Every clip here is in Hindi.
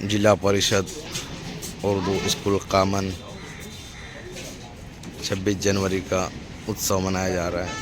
जिला परिषद उर्दू स्कूल कामन 26 जनवरी का उत्सव मनाया जा रहा है।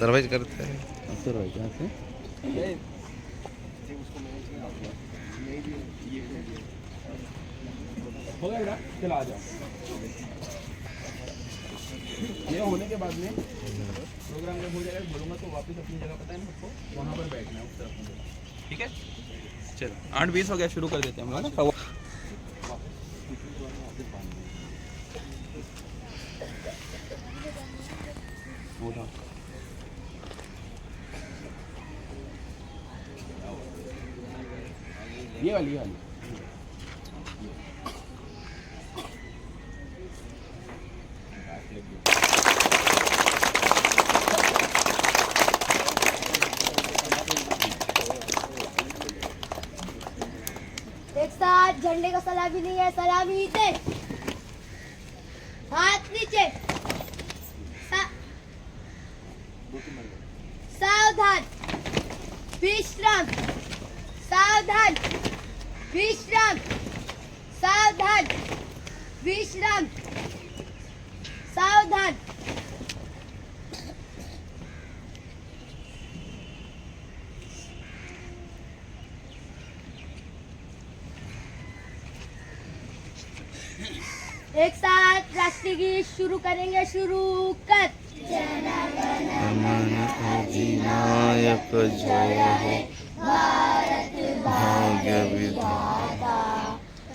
दरवाज करते हैं चला आ जाओ। ये होने के बाद में प्रोग्राम जब हो जाएगा बोलूँगा तो वापस अपनी जगह पता है ना सबको, वहाँ पर बैठना है उस तरफ। ठीक है, चलो 8:20 हो गया, शुरू कर देते हैं हम लोग ना। ये वाली एक साथ झंडे का सलामी नहीं है, सलामी नीचे, हाथ नीचे, सावधान, विश्राम, सावधान, विश्राम, सावधान, विश्राम, सावधान। एक साथ राष्ट्रीय गीत शुरू करेंगे, शुरू कर। अमन अधिनायक जय हो, भारत भाग्य विधाता,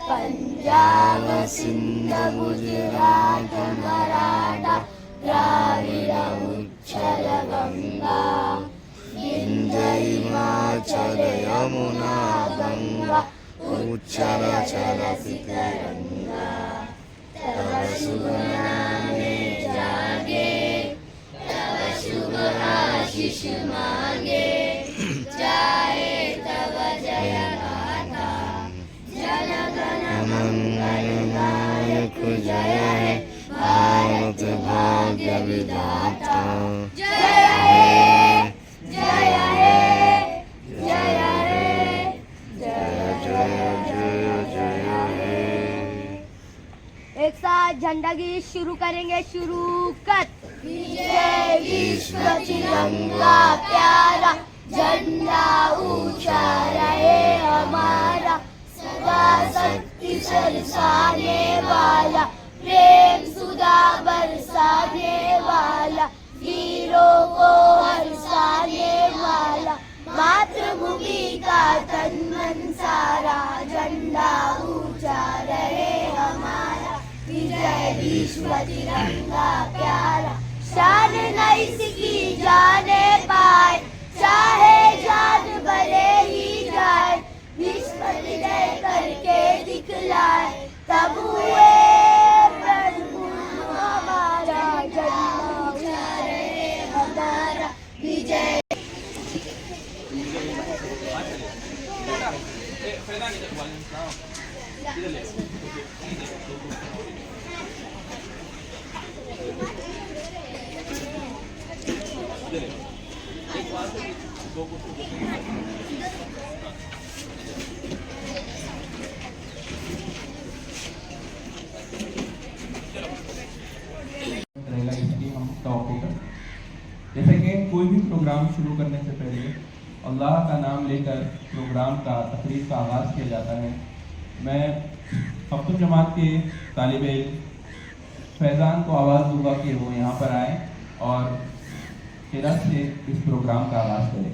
पंजाब सिंध गुजरात मराठा द्राविड़ उच्चल गंगा, विंध्य हिमाचल यमुना गंगा, उच्चल चलति तरंगा। तब शुभ नामे जागे, तब शुभ आशीष मांगे, जाए तब जय गाथा, जन गण मंगल नायक जय है, भारत भाग्य विधाता। जय हे, जय हे, जय हे, जय जय जय जय हे। एक साथ झंडा गीत शुरू करेंगे, शुरू कर। विजय विश्व तिरंगा प्यारा, झंडा ऊंचा रहे हमारा, सदा शक्ति बरसाने वाला, प्रेम सुधा बरसाने वाला, वीरों को हर्षाने वाला, मातृभूमि का तन मन सारा, झंडा ऊंचा रहे हमारा, विजय विश्व तिरंगा प्यारा, शान न इसकी जाने चलेगा। एक वहाँ से दो कुछ रहेगा इसकी हम तवक्को करें। जैसे कि कोई भी प्रोग्राम शुरू करने से पहले अल्लाह का नाम लेकर प्रोग्राम का तकरीर का आगाज़ किया जाता है। मैं हफ्तुल जमात के तालिब इल्म फैज़ान को आवाज़ दूंगा कि वो यहाँ पर आए और किरात से इस प्रोग्राम का आगाज़ करें।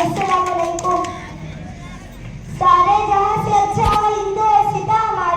अस्सलाम वालेकुम। सारे जहां से अच्छा आइंदा सिता हमारे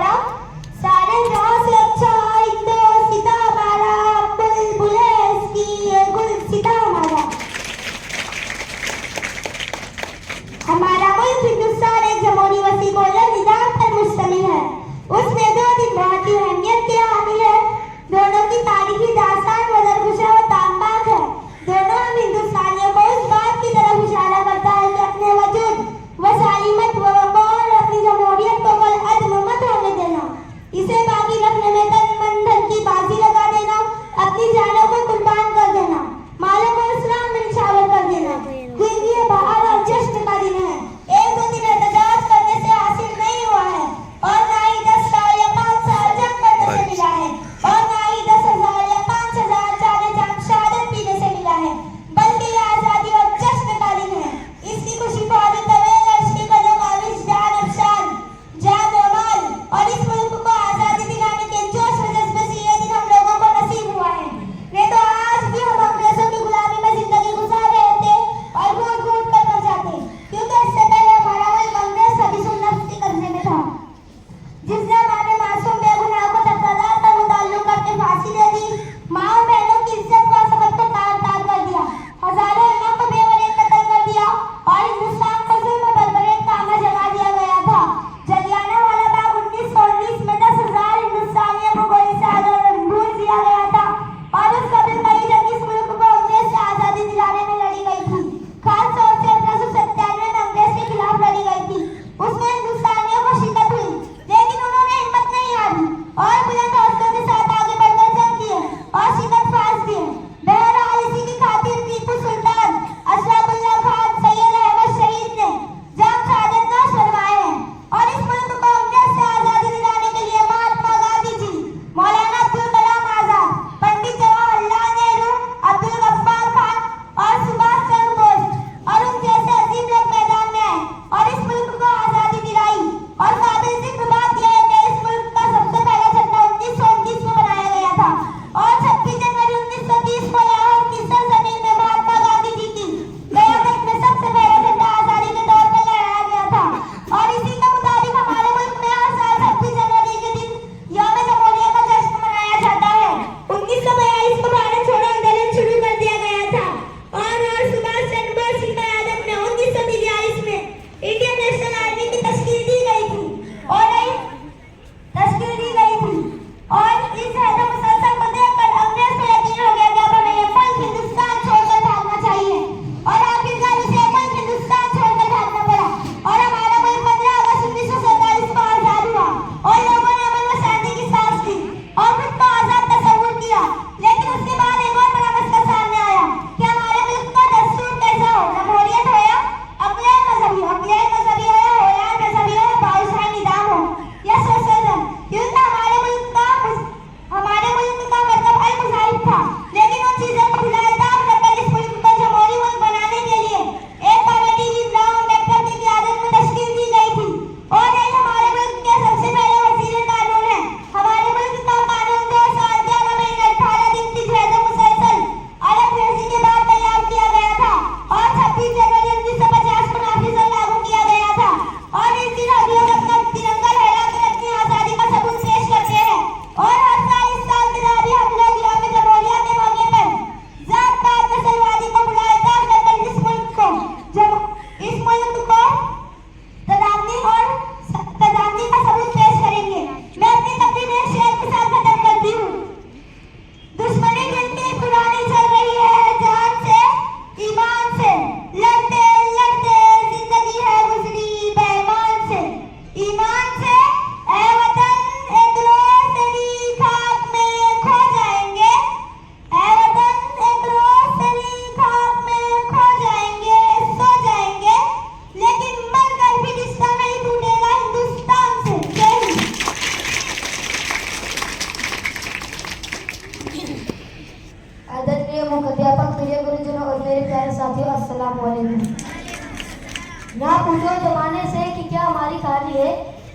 जाती है।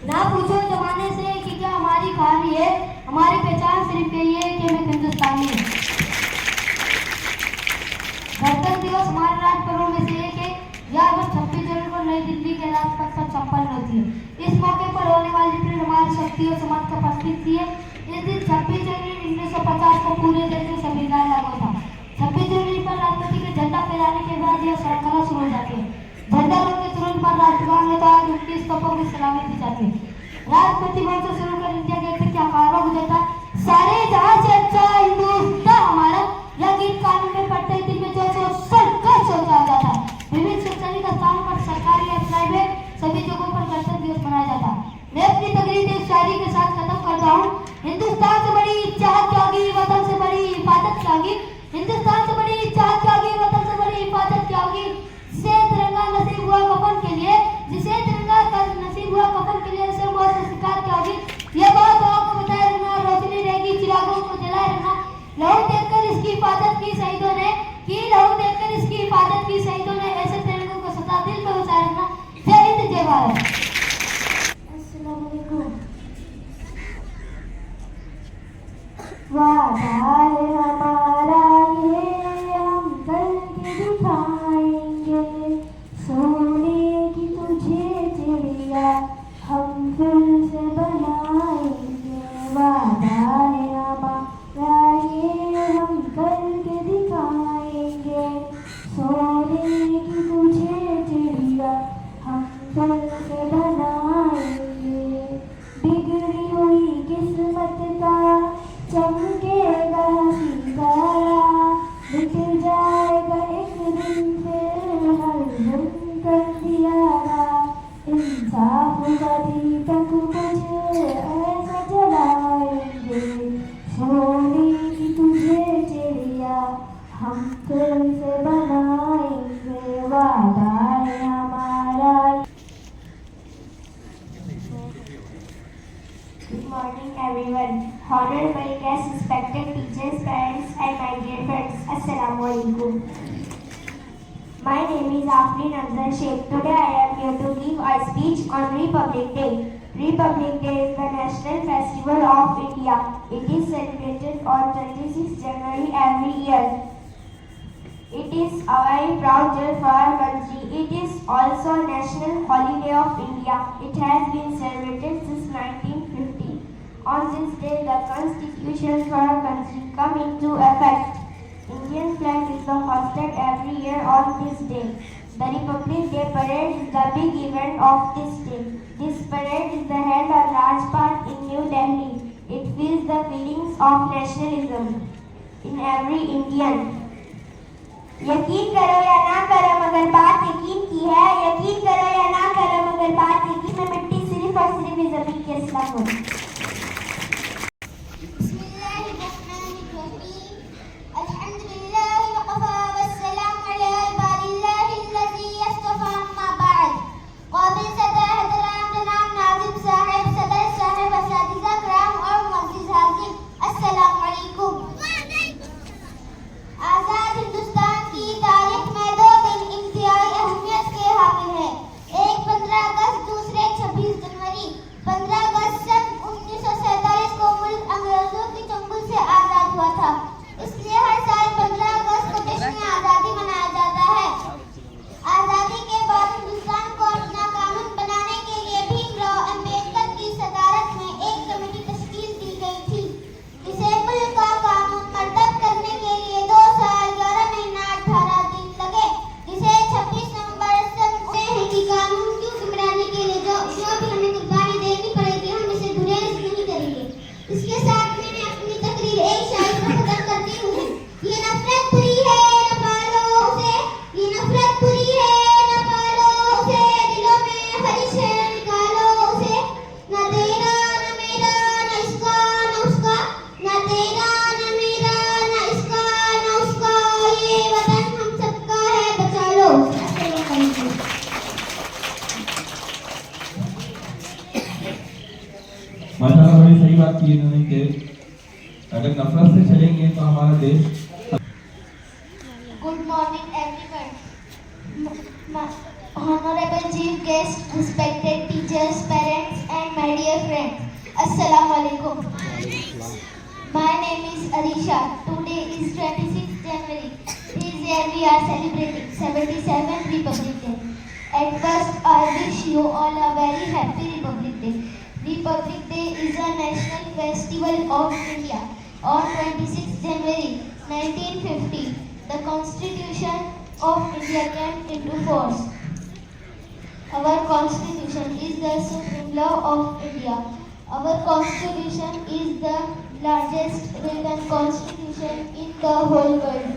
ना पूछो जमाने से कि क्या हमारी खामी है, हमारी पहचान सिर्फ यही है कि मैं हिंदुस्तानी हूँ। गणतंत्र दिवस हमारे राज्य पर्वों में से एक है। यह वर्ष 26 जनवरी को नई दिल्ली के राजपथ पर संपन्न होती है। इस मौके पर होने वाली परेड हमारी शक्ति और समाज का प्रतीक है। इस दिन 26 जनवरी 1950 को पूरे देश में संविधान लागू था। 26 जनवरी पर राष्ट्रपति के झंडा फहराने के बाद यह श्रृंखला शुरू हो जाती है। झंडा रोक के तुरंत बाद राष्ट्रगान होता है, 29 तोपों की सलामी दी जाती है। राष्ट्रपति भवन से शुरू कर इंडिया गेट तक क्या कारवा गुजरता है, सारे जहां से अच्छा हिंदुस्तान हमारा। यह गीत कानून में पढ़ते दिल में जो सर्कस हो जाता है। विभिन्न शैक्षणिक स्थानों पर सरकारी या प्राइवेट सभी जगहों पर गणतंत्र दिवस मनाया जाता है। मैं अपनी तकरीर एक शायरी के साथ खत्म करता हूँ। हिंदुस्तान से बड़ी चाहत क्या होगी, वतन से बड़ी हिफाजत क्या होगी। हिंदुस्तान से बड़ी चाहत क्या होगी, वतन से बड़ी हिफाजत क्या होगी। जिसे तिरंगा नसीब हुआ कफन के लिए, जिसे तिरंगा नसीब हुआ कफन के लिए उसे मौत से शिकार क्या होगी। यह बात आपको बताए रखना, रोशनी रहेगी चिरागों को जलाए रखना। लहू देखकर इसकी हिफाजत की शहीदों ने, लहू देखकर इसकी हिफाजत की शहीदों ने। ऐसे तिरंगों को सदा दिल में बचाए रखना। जय हिंद, जय भारत। अस्सलाम वालेकुम। वादा है हमारा ये हम करके दिखाएंगे, सोने की तुझे चिड़िया हम फिर से बनाएंगे। वादा है हमारा ये हम करके दिखाएंगे, सोने की तुझे चिड़िया हम फिर से बनाएंगे। बिगड़ी हुई किस्मत का चमकेगा सितारा, मिट जाएगा एक दिन फिर हर दिन कर दियारा। इंसाफ का दीपक मुझे ऐसा जलाएंगे, सोने की तुझे चिड़िया हम फिर से बनाएंगे। वादा है हमारा। Good morning everyone. Honorable guests, respected teachers, parents and my dear friends. Assalamu alaikum. My name is Afrin Afzal Sheikh. Today I am here to give a speech on Republic Day. Republic Day is the national festival of India. It is celebrated on 26 January every year. It is a very proud day for our country. It is also national holiday of India. It has been celebrated since 1950. On this day, the constitution for our country come into effect. Indian flag is hosted every year on this day. The Republic Day parade is the big event of this day. This parade is held on Rajpath in New Delhi. It feels the feelings of nationalism in every Indian. यकीन करो या ना करो मगर बात यकीन की है, यकीन करो या ना करो मगर बात यकीन में मिट्टी सिर्फ और सिर्फ इस जमीन के इस्लाम हो। आजाद हिंदुस्तान की तारीख में 2 दिन इंतहाई अहमियत के हामिल है। एक 15 अगस्त, दूसरे 26 जनवरी। 15 अगस्त सन 1947 को मुल्क अंग्रेजों के चंगुल से आजाद हुआ था। इसलिए हर साल 15 अगस्त को जश्न आजादी मनाया जाता है। आजादी के बाद हिंदुस्तान को अपना कानून बनाने के लिए भीमराव अंबेडकर की सदारत में एक कमेटी तश्कील दी गई थी। इसे मुल्क का कानून मरतब करने के लिए 2 साल 11 महीना 18 दिन लगे, जिसे 26 नवंबर सन है कि कानून की हुक्मरानी के लिए जो भी हमें कुर्बानी देनी पड़ेगी, हम इसे गुरेज नहीं करेंगे। इसके साथ मैंने अपनी तकरीर एक शायरी को खत्म करती हूँ। ये नफरत बुरी है न पालो उसे, ये नफरत बुरी है न पालो उसे, दिलों में खलिश है निकालो उसे। न तेरा न मेरा न इसका न उसका, न तेरा न मेरा न इसका न उसका, ये वतन हम सबका है बचा लो। माशाल्लाह बड़ी सही बात की इन्होंने कि अगर नफरत से चलेंगे तो हमारा देश। Good morning everyone. Honorable Chief Guest, respected teachers, parents, and my dear friends. Assalamu alaikum. My name is Arisha. Today is 26th January. This year we are celebrating 77th Republic Day. At first, I wish you all a very happy Republic Day. Republic Day is a national festival of India. On 26th January 1950, the Constitution of India came into force. Our Constitution is the supreme law of India. Our Constitution is the largest written constitution in the whole world.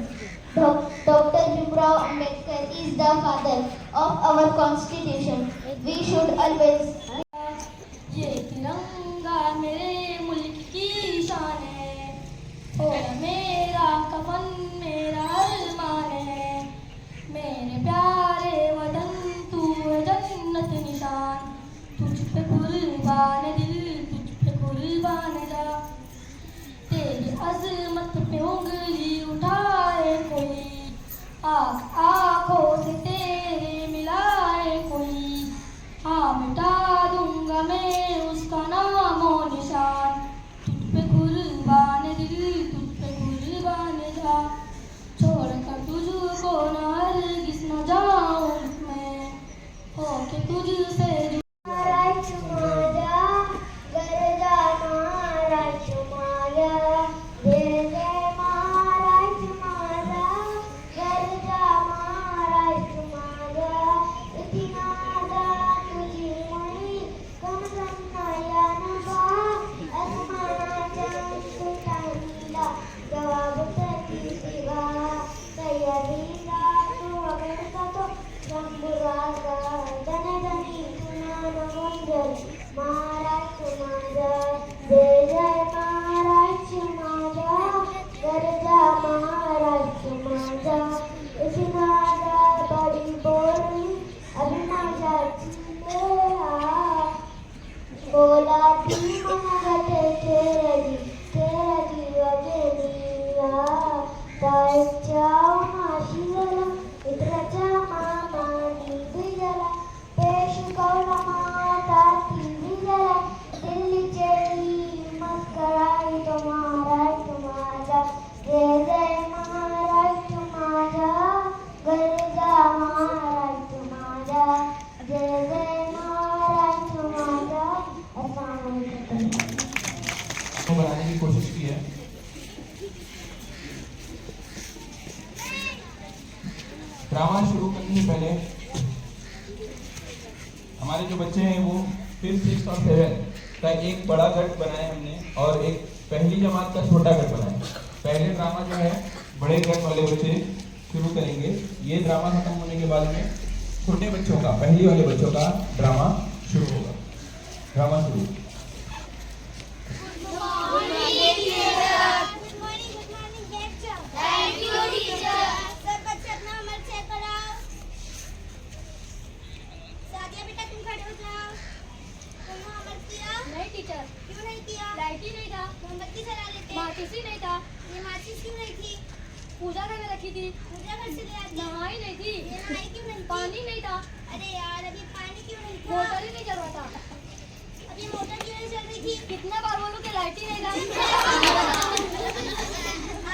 Dr. Bhimrao Ambedkar is the father of our Constitution. We should always ये तिरंगा मेरे मुल्क की शान है और मेरा कफन मेरा अरमान है मेरे प्यारे वतन तू है जन्नत निशान तुझ पे कुर्बान दिल तुझ पे कुर्बान जा तेरी अजमत पे उंगली उठाए कोई आँखों से तेरे मिलाए कोई हाँ मिटा दूंगा मैं उसका नाम और निशान तुझ पे कुर्बान दिल तुझ पे कुर्बान जा छोड़ कर तुझको न हरगिज़ न जाऊं मैं होके तुझसे बनाने की कोशिश की है। ड्रामा शुरू करने से पहले हमारे जो बच्चे हैं वो 5th, 6th और 7th का एक बड़ा गट बनाया हमने और एक पहली जमात का छोटा गट बनाया। पहले ड्रामा जो है बड़े गट वाले बच्चे शुरू करेंगे। ये ड्रामा खत्म होने के बाद में छोटे बच्चों का, पहली वाले बच्चों का ड्रामा शुरू होगा। ड्रामा शुरू। माचिस नहीं था। ये माचिस क्यों नहीं थी? पूजा घर में रखी थी। पूजा घर से ले आती। नहाई नहीं थी। ये नहाई क्यों नहीं थी? पानी नहीं था। अरे यार अभी पानी क्यों नहीं था? मोटर ही नहीं चल रहा था। अभी मोटर क्यों नहीं चल रही थी? कितना बार बोलूं कि लाइट ही नहीं था।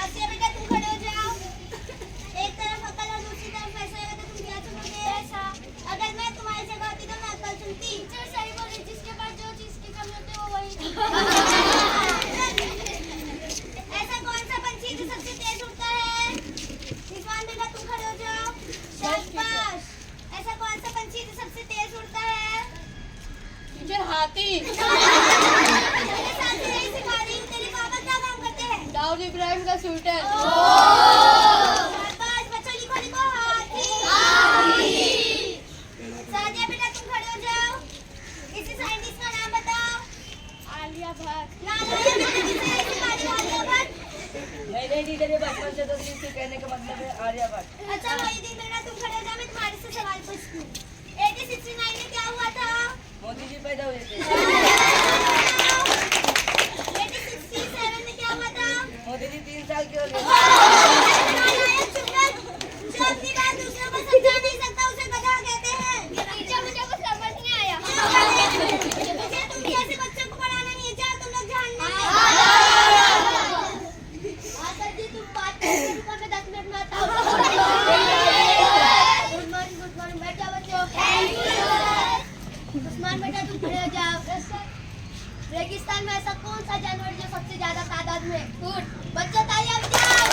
आसिया बेटा तुम खड़े हो जाओ। एक तरफ अकल और दूसरी तरफ पैसा है तो तुम क्या चुनोगे? पैसा। अगर मैं तुम्हारी जगह होती तो मैं अकल चुनती। टीचर सही बोले, जिसके पास जो चीज की कमी होती है वो वही। ऐसा कौन सा पंछी जो सबसे तेज उड़ता है? रिजवान बेटा तुम खड़े हो जाओ। शाबाश। ऐसा कौन सा पंछी जो सबसे तेज उड़ता है? टीचर हाथी। तेरे साथ नहीं सिखा रही। तेरे पापा क्या काम करते हैं? दाऊद इब्राहिम का स्वेटर। शाबाश बच्चों, लिखो लिखो हाथी। सादिया बेटा तुम खड़े हो जाओ। इसी साइंटिस्ट का नाम बताओ। आलिया भट्ट। आलिया भट्ट। नहीं टीचर, ये बचपन से तो इसके कहने का मतलब है आलिया भट्ट। अच्छा मोहिदीन बेटा तुम खड़े हो जाओ, मैं तुम्हारे से सवाल पूछती हूँ। 1869 में क्या हुआ था? मोदी जी पैदा हुए थे। 1867 में क्या हुआ था? मोदी जी 3 साल के हो गए। जो अपनी बात दूसरों को समझा नहीं सकता उसे गधा कहते हैं। हिंदुस्तान में ऐसा कौन सा जानवर जो सबसे ज्यादा तादाद में है? ऊंट। बच्चों तालियां बजाओ।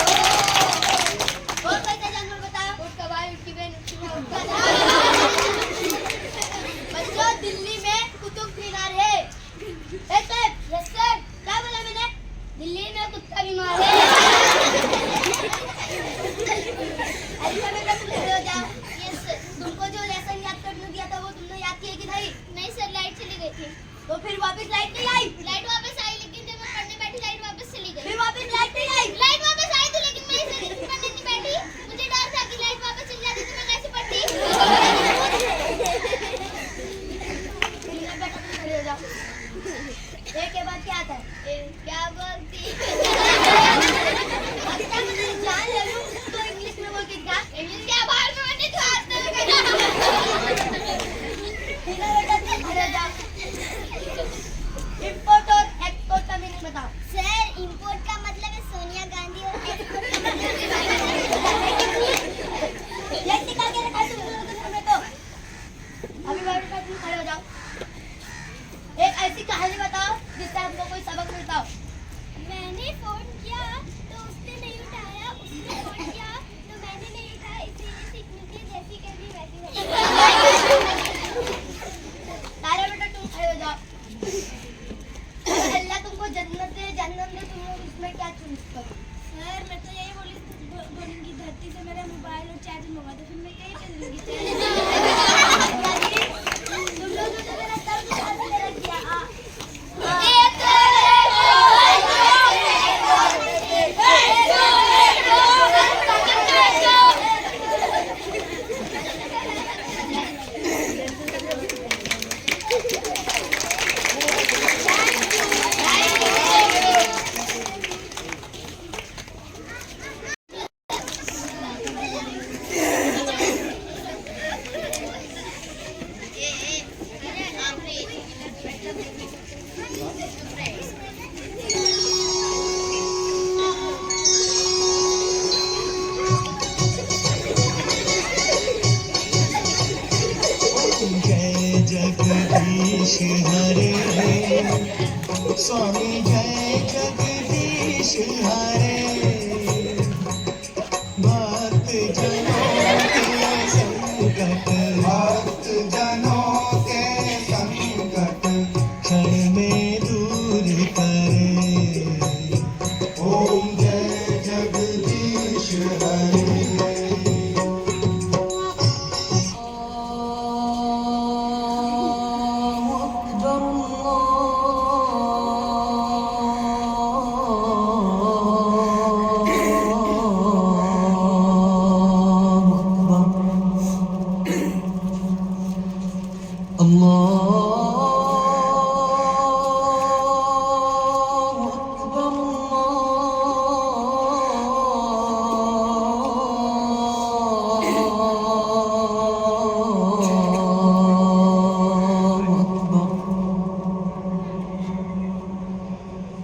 और कोई सा जानवर बताओ? ऊंट का भाई, ऊंट की बहन, ऊंट की मां, ऊंट का दादा। बच्चों दिल्ली में कुतुब मीनार है। यस सर, क्या बोला मैंने? दिल्ली में कुत्ता बीमार है। ऐसा बेटा तुम खड़े हो जाओ। यस तुमको जो लेसन याद करने दिया था वो तुमने याद किया कि नहीं सर, लाइट चली गई थी। तो फिर वापस लाइट नहीं आई? लाइट वापस आई, लेकिन जब मैं पढ़ने बैठी लाइट वापस चली गई। फिर वापस लाइट नहीं आई? लाइट वापस आई थी, लेकिन मैं इसे पढ़ने नहीं बैठी। मुझे डर था कि लाइट वापस चली जाती तो मैं कैसे पढ़ती। बेटा तुम खड़े हो जाओ। एक के बाद क्या आता है? क्या बोलती? अच्छा मुझे जान ले लूं तो इंग्लिश में बोल के क्या? इंग्लिश क्या बाहर में मैंने क्लास में बेटा तुम खड़े हो जाओ। इंपोर्ट और एक्सपोर्ट का मीनिंग बताओ। सर इंपोर्ट का मतलब है सोनिया गांधी और एक्सपोर्ट का मतलब ये निकाल के रखा तुम दोनों के सामने। तो अभी बैठ तुम खड़े हो जाओ। एक ऐसी कहानी बताओ जिससे हमको कोई सबक मिलता हो। मैंने फोन किया तो उसने नहीं उठाया, उसने फोन किया तो मैंने नहीं उठाया, इससे ये सीख मिलती है जैसी कभी वैसी हो। तारे बेटा तुम खड़े हो जाओ। अगर अल्लाह तुमको जन्नत दे, जन्नत दे, तुम लोग उसमें क्या चूज करो? सर मैं तो यही बोलूंगी धरती से मेरा मोबाइल और चार्जर मंगा दो, फिर मैं कहीं पे दूंगी। तुम लोग तो मेरा सब चार्ज मेरा किया। जगदीश हरे स्वामी जय जगदीश हरे भक्त जनों के संकट क्षण में दूर करे। ओम जय जगदीश हरे।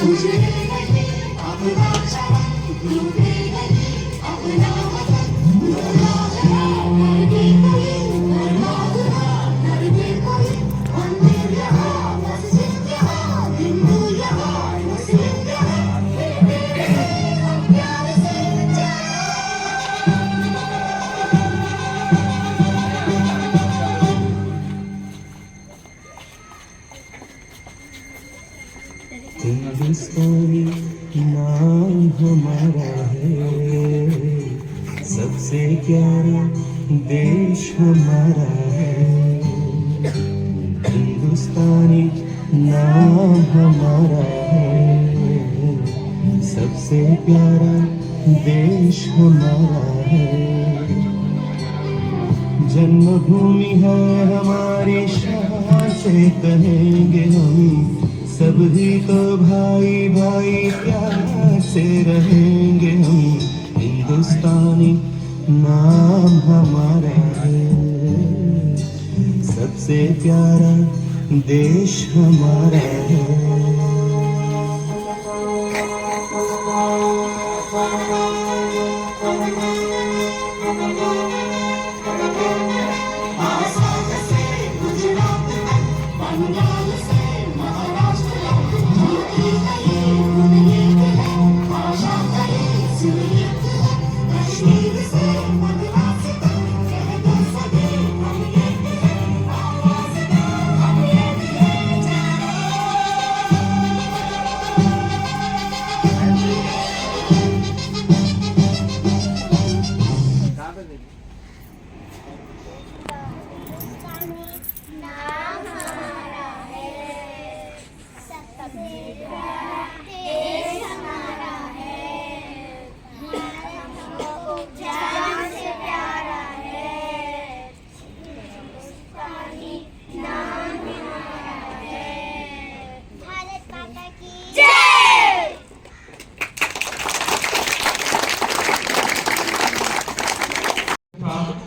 तुझे अब बादशाह, तू भी नहीं हिंदुस्तानी नाम हमारा है, सबसे प्यारा देश हमारा है। हिंदुस्तानी नाम हमारा है, सबसे प्यारा देश हमारा है। जन्मभूमि है हमारी, शान से कहेंगे हम, सभी तो भाई भाई प्यार से रहेंगे हम। हिंदुस्तानी नाम हमारा है, सबसे प्यारा देश हमारा है।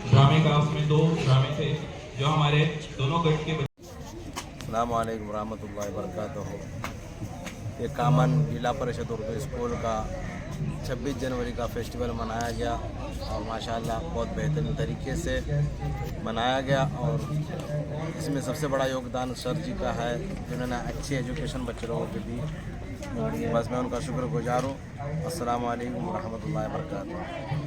ड्रामे का, उसमें 2 ड्रामे थे जो हमारे दोनों गट के अस्सलामुअलैकुम रहमतुल्लाहि वबरकातुहू। ये कामन जिला परिषद उर्दू स्कूल का 26 जनवरी का फेस्टिवल मनाया गया और माशाल्लाह बहुत बेहतरीन तरीके से मनाया गया। और इसमें सबसे बड़ा योगदान सर जी का है, जिन्होंने अच्छी एजुकेशन बच्चे लोगों के दी। बस मैं उनका शुक्रगुजार हूँ। अस्सलामुअलैकुम रहमतुल्लाहि वबरकातुहू।